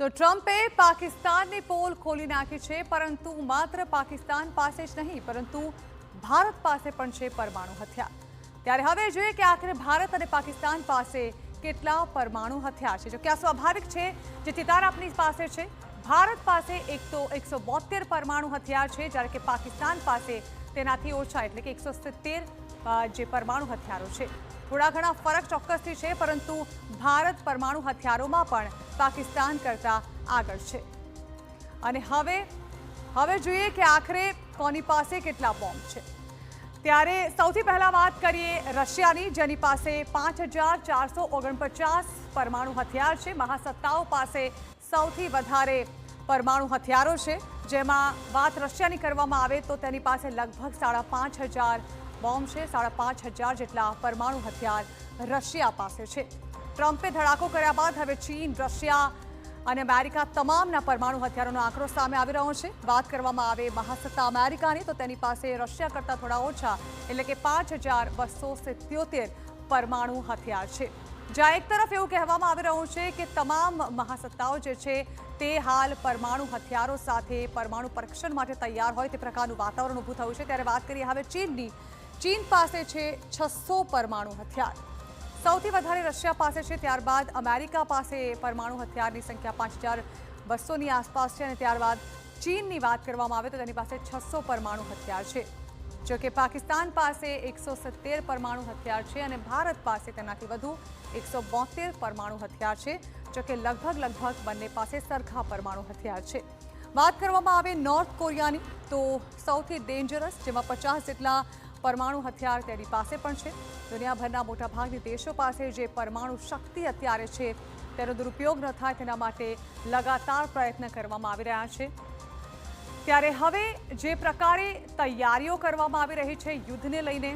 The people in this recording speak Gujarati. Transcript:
તો ટ્રમ્પે પાકિસ્તાનની પોલ ખોલી નાખી છે, પરંતુ માત્ર પાકિસ્તાન પાસે જ નહીં પરંતુ ભારત પાસે પણ છે પરમાણુ હથિયાર। ત્યારે હવે જોઈએ કે આખરે ભારત અને પાકિસ્તાન પાસે કેટલા પરમાણુ હથિયાર છે। જો કે આ સ્વાભાવિક છે, જે ચિતાર આપની પાસે છે। ભારત પાસે એક તો 172 પરમાણુ હથિયાર છે, જ્યારે કે પાકિસ્તાન પાસે તેનાથી ઓછા એટલે કે 170 જે પરમાણુ હથિયારો છે। થોડા ઘણા ફરક ચોક્કસથી છે, પરંતુ ભારત પરમાણુ હથિયારોમાં પણ પાકિસ્તાન કરતાં આગળ છે। અને હવે જોઈએ કે આખરે કોની પાસે કેટલા બોમ્બ છે। ત્યારે સૌથી પહેલા વાત કરીએ રશિયાની, જેની પાસે 5449 પરમાણુ હથિયાર છે। મહાસત્તાઓ પાસે સૌથી વધારે પરમાણુ હથિયારો છે, જેમાં વાત રશિયાની કરવામાં આવે તો તેની પાસે લગભગ 5500 બોમ્બ છે। 5500 જેટલા પરમાણુ હથિયાર રશિયા પાસે છે। ટ્રમ્પે ધડાકો કર્યા બાદ હવે ચીન, રશિયા અને અમેરિકા તમામના પરમાણુ હથિયારોનો આંકડો સામે આવી રહ્યો છે। વાત કરવામાં આવે મહાસત્તા અમેરિકાની, તો તેની પાસે રશિયા કરતાં થોડા ઓછા એટલે કે 5277 પરમાણુ હથિયાર છે। જ્યાં એક તરફ એવું કહેવામાં આવી રહ્યું છે કે તમામ મહાસત્તાઓ જે છે તે હાલ પરમાણુ હથિયારો સાથે પરમાણુ પરીક્ષણ માટે તૈયાર હોય તે પ્રકારનું વાતાવરણ ઊભું થયું છે। ત્યારે વાત કરીએ હવે ચીનની। ચીન પાસે છે 600 પરમાણુ હથિયાર। સૌથી વધારે રશિયા પાસે છે, ત્યારબાદ અમેરિકા પાસે પરમાણુ હથિયારની સંખ્યા 5200ની આસપાસ છે, અને ત્યારબાદ ચીનની વાત કરવામાં આવે તો તેની પાસે 600 પરમાણુ હથિયાર છે। જો કે પાકિસ્તાન પાસે 170 પરમાણુ હથિયાર છે અને ભારત પાસે તેનાથી વધુ 172 પરમાણુ હથિયાર છે। જો કે લગભગ બંને પાસે સરખા પરમાણુ હથિયાર છે। વાત કરવામાં આવે નોર્થ કોરિયાની, તો સૌથી ડેન્જરસ, જેમાં 50 જેટલા પરમાણુ હથિયાર તેની પાસે પણ છે। દુનિયાભરના મોટાભાગના દેશો પાસે જે પરમાણુ શક્તિ અત્યારે છે તેનો દુરુપયોગ ન થાય તેના માટે લગાતાર પ્રયત્ન કરવામાં આવી રહ્યા છે। ત્યારે હવે જે પ્રકારે તૈયારીઓ કરવામાં આવી રહી છે યુદ્ધને લઈને,